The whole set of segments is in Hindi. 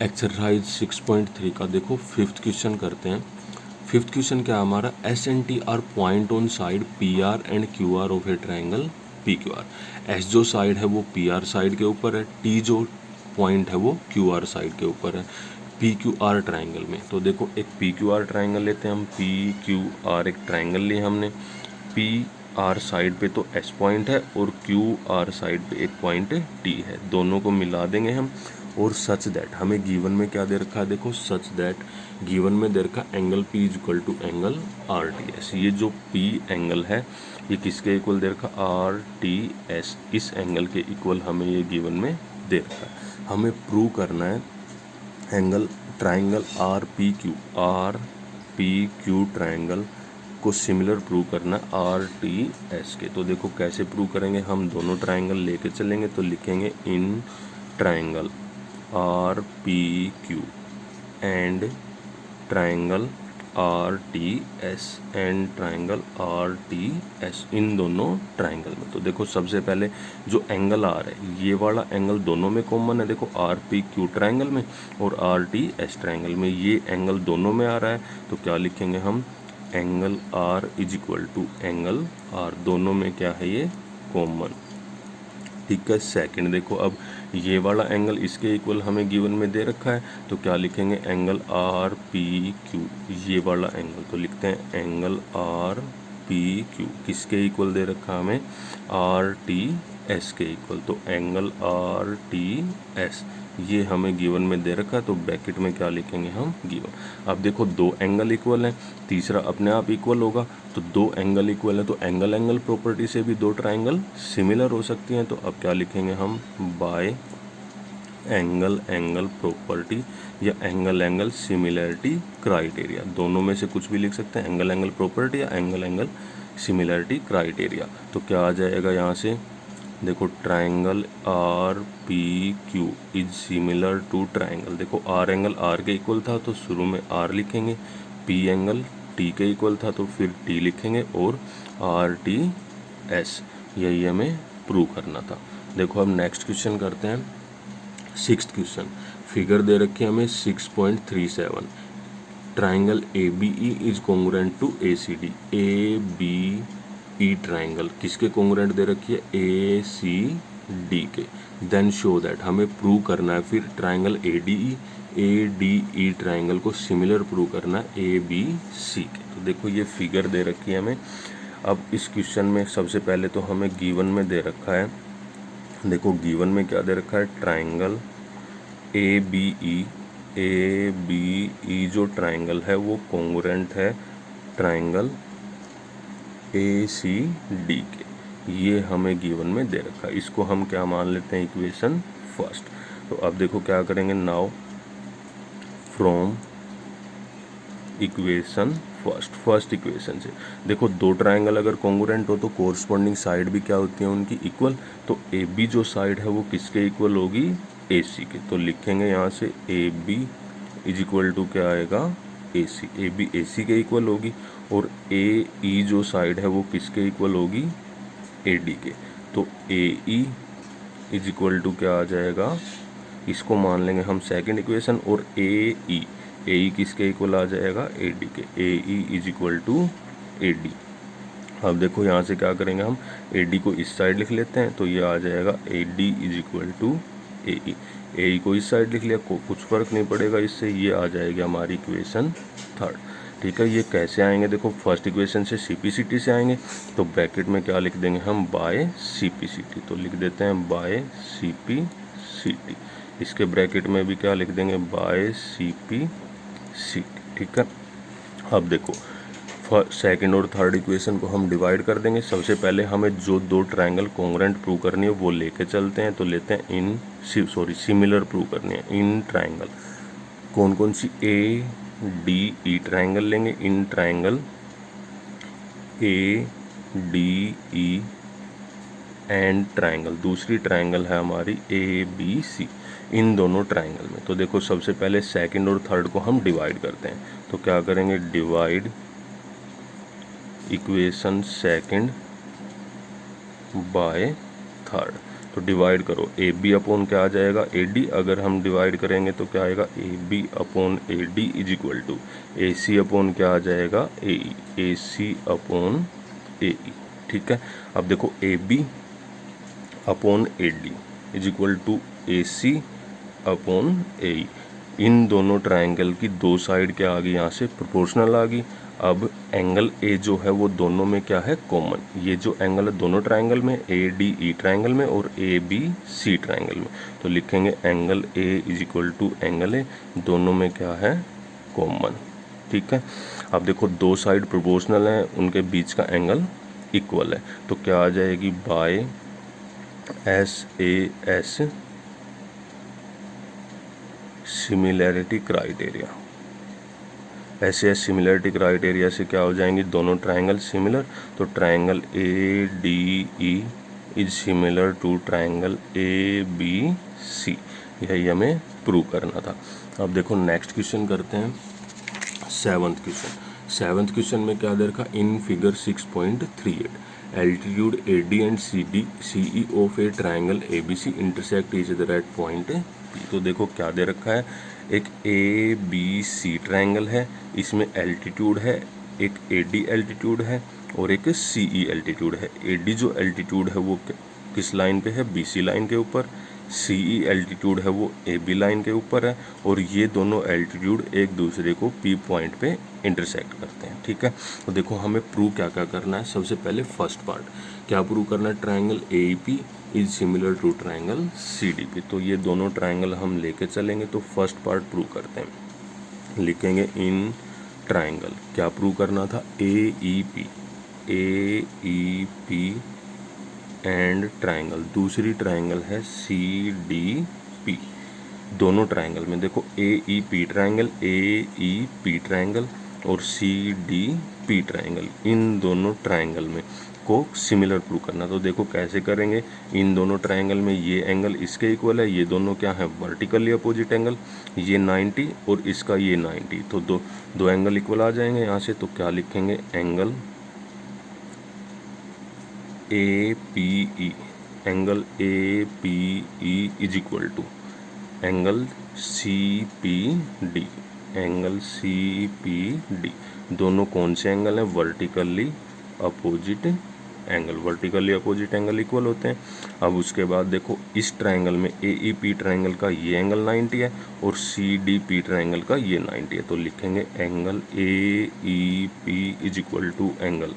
एक्सरसाइज 6.3 का देखो फिफ्थ क्वेश्चन करते हैं। फिफ्थ क्वेश्चन क्या है हमारा, S and T R point on side P R and Q R of A triangle P Q R. S जो साइड है वो पी आर साइड के ऊपर है, टी जो पॉइंट है वो क्यू आर साइड के ऊपर है पी क्यू आर ट्राइंगल में। तो देखो एक पी क्यू आर ट्राइंगल लेते हैं हम, पी क्यू आर एक ट्राइंगल लिया हमने, पी आर साइड पे तो एस पॉइंट है और क्यू आर साइड पे एक पॉइंट टी है, दोनों को मिला देंगे हम। और सच दैट हमें गिवन में क्या दे रखा है, देखो सच दैट गिवन में दे रखा angle P is equal to angle R T S. ये जो पी एंगल है ये किसके इक्वल दे रखा, आर टी एस, इस एंगल के इक्वल हमें ये गिवन में दे रखा है। हमें प्रूव करना है angle triangle R P Q triangle को सिमिलर प्रूव करना आर टी एस के। तो देखो कैसे प्रूव करेंगे, हम दोनों ट्राइंगल लेके चलेंगे तो लिखेंगे in triangle R P Q and triangle R T S and triangle R T S, इन दोनों ट्राइंगल में। तो देखो सबसे पहले जो एंगल आर है ये वाला एंगल दोनों में कॉमन है, देखो आर पी क्यू ट्राइंगल में और आर टी एस ट्राइंगल में, ये एंगल दोनों में आ रहा है। तो क्या लिखेंगे हम, angle R is equal to angle R, दोनों में क्या है ये कॉमन। ठीक है, सेकंड देखो अब ये वाला एंगल इसके इक्वल हमें गिवन में दे रखा है, तो क्या लिखेंगे एंगल आर पी क्यू, ये वाला एंगल। तो लिखते हैं एंगल आर पी क्यू किसके इक्वल दे रखा हमें, आर टी एस के इक्वल। तो एंगल आर टी एस ये हमें गिवन में दे रखा है, तो ब्रैकेट में क्या लिखेंगे हम, गिवन। अब देखो दो एंगल इक्वल हैं, तीसरा अपने आप इक्वल होगा, तो दो एंगल इक्वल है तो एंगल एंगल प्रॉपर्टी से भी दो ट्राइंगल सिमिलर हो सकती हैं। तो अब क्या लिखेंगे हम, बाय एंगल एंगल प्रॉपर्टी या एंगल एंगल सिमिलरिटी क्राइटेरिया, दोनों में से कुछ भी लिख सकते हैं, एंगल एंगल प्रॉपर्टी या एंगल एंगल सिमिलरिटी क्राइटेरिया। तो क्या आ जाएगा यहाँ से, देखो triangle R P Q is similar to triangle, देखो आर एंगल आर के इक्वल था तो शुरू में आर लिखेंगे, पी एंगल टी के इक्वल था तो फिर टी लिखेंगे और आर टी एस, यही हमें प्रूव करना था। देखो अब नेक्स्ट क्वेश्चन करते हैं, सिक्स्थ क्वेश्चन। फिगर दे रखी है हमें 6.37, triangle A B E is congruent to A C D. A B E triangle किसके कॉन्ग्रुएंट दे रखी है, ए सी डी के। देन शो दैट हमें प्रूव करना है फिर triangle A D E triangle को सिमिलर प्रूव करना है ए बी सी के। तो देखो ये फिगर दे रखी है हमें। अब इस क्वेश्चन में सबसे पहले तो हमें गिवन में दे रखा है, देखो गिवन में क्या दे रखा है, ट्राइंगल ए बी ई जो ट्राइंगल है वो कॉन्ग्रुएंट है ट्राइंगल ए सी डी के, ये हमें गिवन में दे रखा है। इसको हम क्या मान लेते हैं, इक्वेशन फर्स्ट। तो अब देखो क्या करेंगे, now from equation first equation से देखो दो ट्राइंगल अगर कॉन्ग्रुएंट हो तो कोरस्पॉन्डिंग साइड भी क्या होती है उनकी, इक्वल। तो ए बी जो साइड है वो किसके इक्वल होगी, ए सी के। तो लिखेंगे यहाँ से A B is equal to क्या आएगा, ए सी, ए बी ए सी के इक्वल होगी। और ए ई जो साइड है वो किसके इक्वल होगी, ए डी के। तो ए ई इज इक्वल टू क्या आ जाएगा, इसको मान लेंगे हम सेकंड इक्वेशन, और ए ई किसके इक्वल आ जाएगा, ए डी के। A E is equal to A D. अब देखो यहाँ से क्या करेंगे हम, ए डी को इस साइड लिख लेते हैं तो ये आ जाएगा A D is equal to A E को इस साइड लिख लिया, कुछ फर्क नहीं पड़ेगा इससे, ये आ जाएगी हमारी इक्वेशन थर्ड। ठीक है, ये कैसे आएंगे, देखो फर्स्ट इक्वेशन से सी पी सी टी से आएंगे, तो ब्रैकेट में क्या लिख देंगे हम, by C P C T. तो लिख देते हैं by C P C T, इसके ब्रैकेट में भी क्या लिख देंगे, by C P C T. ठीक है, अब देखो सेकंड और थर्ड इक्वेशन को हम डिवाइड कर देंगे। सबसे पहले हमें जो दो ट्राइंगल कॉन्ग्रुएंट प्रूव करनी है वो लेके चलते हैं, तो लेते हैं सिमिलर प्रूव करनी है इन ट्राइंगल। कौन कौन सी, ए डी ई ट्राइंगल लेंगे, in triangle A D E and triangle, दूसरी ट्राइंगल है हमारी ए बी सी, इन दोनों ट्राइंगल में। तो देखो सबसे पहले सेकंड और थर्ड को हम डिवाइड करते हैं, तो क्या करेंगे, divide equation second by third. तो डिवाइड करो, ए बी अपॉन क्या आ जाएगा, ए डी। अगर हम डिवाइड करेंगे तो क्या आएगा, A B upon A D is equal to A C upon क्या आ जाएगा, ए ई, ए सी अपॉन ए ई। ठीक है, अब देखो A B upon A D is equal to A C upon A E. इन दोनों ट्रायंगल की दो साइड क्या आ गई, यहाँ से प्रोपोर्शनल आ गई। अब एंगल ए जो है वो दोनों में क्या है, कॉमन। ये जो एंगल है दोनों ट्रायंगल में, ए डी ई ट्रायंगल में और ए बी सी ट्रायंगल में, तो लिखेंगे angle A is equal to angle A, दोनों में क्या है, कॉमन। ठीक है, अब देखो दो साइड प्रोपोर्शनल है, उनके बीच का एंगल इक्वल है, तो क्या आ जाएगी, by S A S similarity criteria. ऐसे एस सिमिलैरिटी क्राइटेरिया से क्या हो जाएंगे, दोनों ट्रायंगल सिमिलर। तो triangle A D E is similar to triangle A B C, यही हमें प्रूव करना था। अब देखो नेक्स्ट क्वेश्चन करते हैं, सेवन्थ क्वेश्चन। सेवन्थ क्वेश्चन में क्या दे रखा, in figure 6.38 altitude A D and C E of a triangle A B C intersect each other at point P. तो देखो क्या दे रखा है, एक ए बी सी ट्रायंगल है, इसमें एल्टीट्यूड है, एक ए डी एल्टीट्यूड है और एक सी ई एल्टीट्यूड है। ए डी जो एल्टीट्यूड है वो किस लाइन पे है, बी सी लाइन के ऊपर। सी ई एल्टीट्यूड है वो ए बी लाइन के ऊपर है, और ये दोनों एल्टीट्यूड एक दूसरे को पी पॉइंट पे इंटरसेक्ट करते हैं। ठीक है, तो देखो हमें प्रूव क्या क्या करना है। सबसे पहले फर्स्ट पार्ट क्या प्रूव करना है, triangle A P is similar to triangle C D P. तो ये दोनों ट्रायंगल हम लेके चलेंगे, तो फर्स्ट पार्ट प्रूव करते हैं। लिखेंगे इन ट्रायंगल, क्या प्रूव करना था, ए ई पी एंड ट्रायंगल, दूसरी ट्रायंगल है सी डी पी। दोनों ट्रायंगल में देखो ए E P triangle, A E P triangle और सी डी पी ट्रायंगल, इन दोनों ट्रायंगल में को सिमिलर प्रूव करना। तो देखो कैसे करेंगे, इन दोनों ट्रायंगल में ये एंगल इसके इक्वल है, ये दोनों क्या है, वर्टिकली अपोजिट एंगल, ये 90 और इसका ये 90, तो दो एंगल इक्वल आ जाएंगे यहाँ से। तो क्या लिखेंगे, angle A P E, angle A P E is equal to angle C P D, angle C P D. दोनों कौन से एंगल हैं, vertically opposite angle, vertically opposite angle equal होते हैं। अब उसके बाद देखो इस ट्रायंगल में ए ई पी ट्रायंगल का ये एंगल 90 है और सी डी पी ट्रायंगल का ये 90 है, तो लिखेंगे angle A E P is equal to angle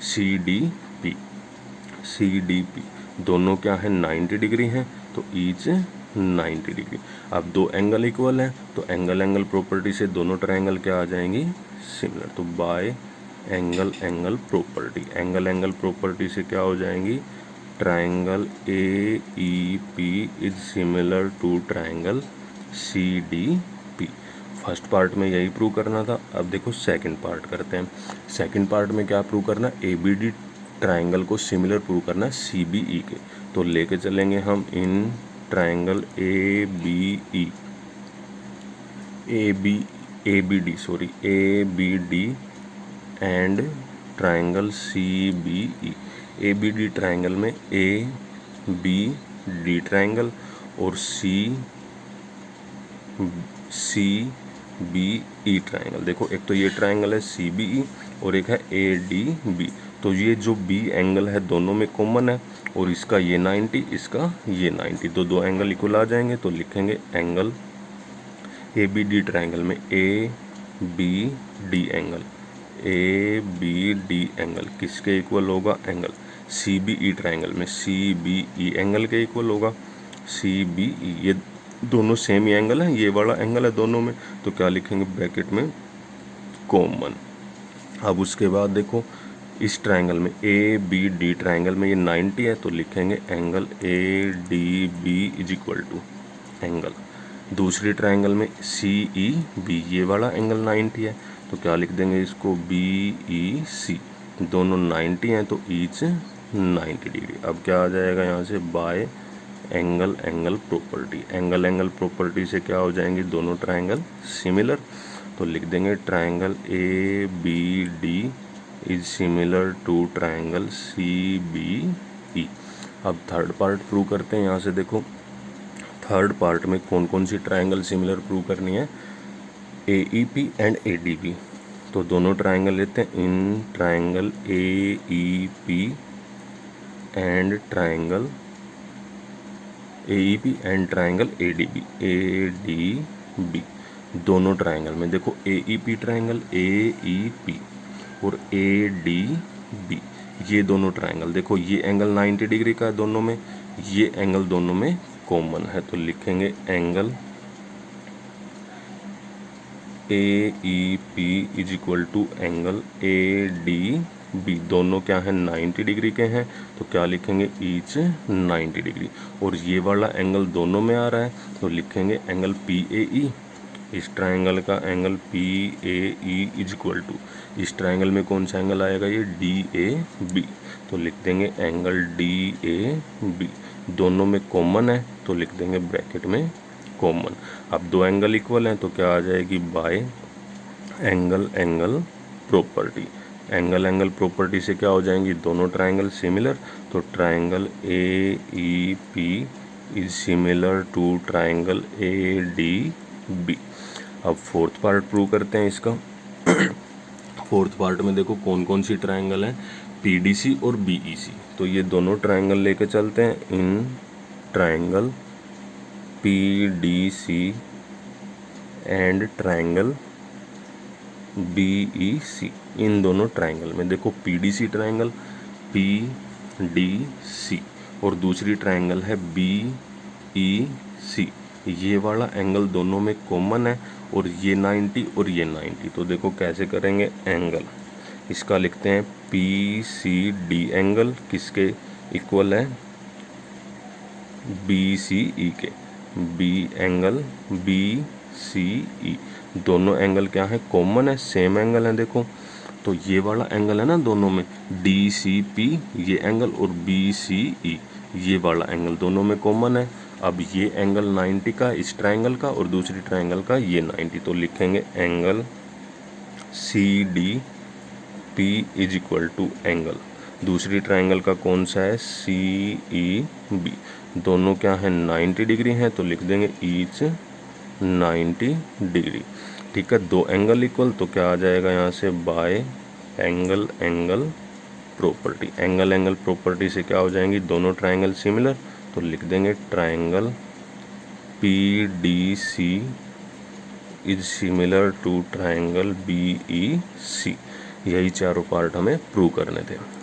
C D P. C D P दोनों क्या है, 90 डिग्री हैं, तो ईच 90 डिग्री। अब दो एंगल इक्वल हैं, तो एंगल एंगल प्रॉपर्टी से दोनों ट्रायंगल क्या आ जाएंगी, सिमिलर। तो by angle angle property, angle angle property से क्या हो जाएंगी, triangle A E P is similar to triangle C D P. First part में यही प्रूव करना था। अब देखो सेकंड पार्ट करते हैं। सेकंड पार्ट में क्या प्रूव करना, ए बी डी ट्रायंगल को सिमिलर प्रूव करना है सी बी ई के। तो लेके चलेंगे हम in triangle A B D and triangle C B E. A B D triangle में ए बी डी ट्रायंगल और सी बी ई ट्रायंगल। देखो एक तो ये ट्रायंगल है सी बी ई और एक है ए डी बी, तो ये जो बी एंगल है दोनों में कॉमन है, और इसका ये 90, इसका ये 90, तो दो एंगल इक्वल आ जाएंगे। तो लिखेंगे angle A B D triangle में A B D angle, A B D angle किसके इक्वल होगा, angle C B E triangle में सी बी ई एंगल के इक्वल होगा। सी बी ई ये दोनों सेम ही एंगल है, ये वाला एंगल है दोनों में, तो क्या लिखेंगे ब्रैकेट में कॉमन। अब उसके बाद देखो इस ट्रायंगल में ए बी डी ट्रायंगल में ये 90 है, तो लिखेंगे angle A D B is equal to angle दूसरी ट्रायंगल में सी ई बी, ये वाला एंगल 90 है, तो क्या लिख देंगे इसको बी ई सी, दोनों 90 हैं तो ईच 90 डिग्री। अब क्या आ जाएगा यहाँ से, bye angle angle property, angle angle property से क्या हो जाएंगे दोनों ट्रायंगल सिमिलर। तो लिख देंगे triangle A B D is similar to triangle C B E. अब थर्ड पार्ट प्रूव करते हैं। यहाँ से देखो थर्ड पार्ट में कौन कौन सी ट्रायंगल सिमिलर प्रूव करनी है, AEP एंड ADB। तो दोनों ट्रायंगल लेते हैं, in triangle AEP and triangle AEP and triangle ADB। दोनों ट्रायंगल में देखो AEP ट्रायंगल AEP और ADB, ये दोनों ट्रायंगल देखो ये एंगल 90 डिग्री का है दोनों में, ये एंगल दोनों में कॉमन है। तो लिखेंगे angle AEP is equal to angle ADB। दोनों क्या है 90 डिग्री के हैं, तो क्या लिखेंगे ईच 90 डिग्री। और ये वाला एंगल दोनों में आ रहा है, तो लिखेंगे एंगल PAE। इस ट्रायंगल का angle PAE is equal to, इस ट्रायंगल में कौन सा एंगल आएगा, ये DAB। तो लिख देंगे एंगल DAB। दोनों में कॉमन है, तो लिख देंगे ब्रैकेट में कॉमन। अब दो एंगल इक्वल हैं, तो क्या आ जाएगी, by angle angle property. Angle angle property से क्या हो जाएंगी, दोनों ट्रायंगल सिमिलर। तो triangle AEP is similar to triangle ADB। अब फोर्थ पार्ट प्रूव करते हैं इसका। फोर्थ पार्ट में देखो कौन कौन सी ट्रायंगल है, PDC और BEC। तो ये दोनों ट्रायंगल लेके चलते हैं, in triangle PDC and triangle BEC। इन दोनों ट्रायंगल में देखो PDC ट्रायंगल PDC और दूसरी ट्रायंगल है BEC। ये वाला एंगल दोनों में कॉमन है, और ये 90 और ये 90। तो देखो कैसे करेंगे, एंगल इसका लिखते हैं PCD एंगल, किसके इक्वल है, BCE के। B एंगल BCE, दोनों एंगल क्या है, कॉमन है, सेम एंगल है। देखो तो ये वाला एंगल है ना दोनों में, DCP ये एंगल और BCE ये वाला एंगल दोनों में कॉमन है। अब ये एंगल 90 का इस ट्रायंगल का और दूसरी ट्रायंगल का ये 90। तो लिखेंगे angle CDP is equal to angle, दूसरी ट्रायंगल का कौन सा है, CEB। दोनों क्या है 90 डिग्री हैं, तो लिख देंगे ईच 90 डिग्री। ठीक है, दो एंगल इक्वल, तो क्या आ जाएगा यहाँ से, bye angle angle property. Angle angle property से क्या हो जाएंगी, दोनों ट्रायंगल सिमिलर। तो लिख देंगे triangle PDC is similar to triangle BEC। यही चारों पार्ट हमें प्रूव करने थे।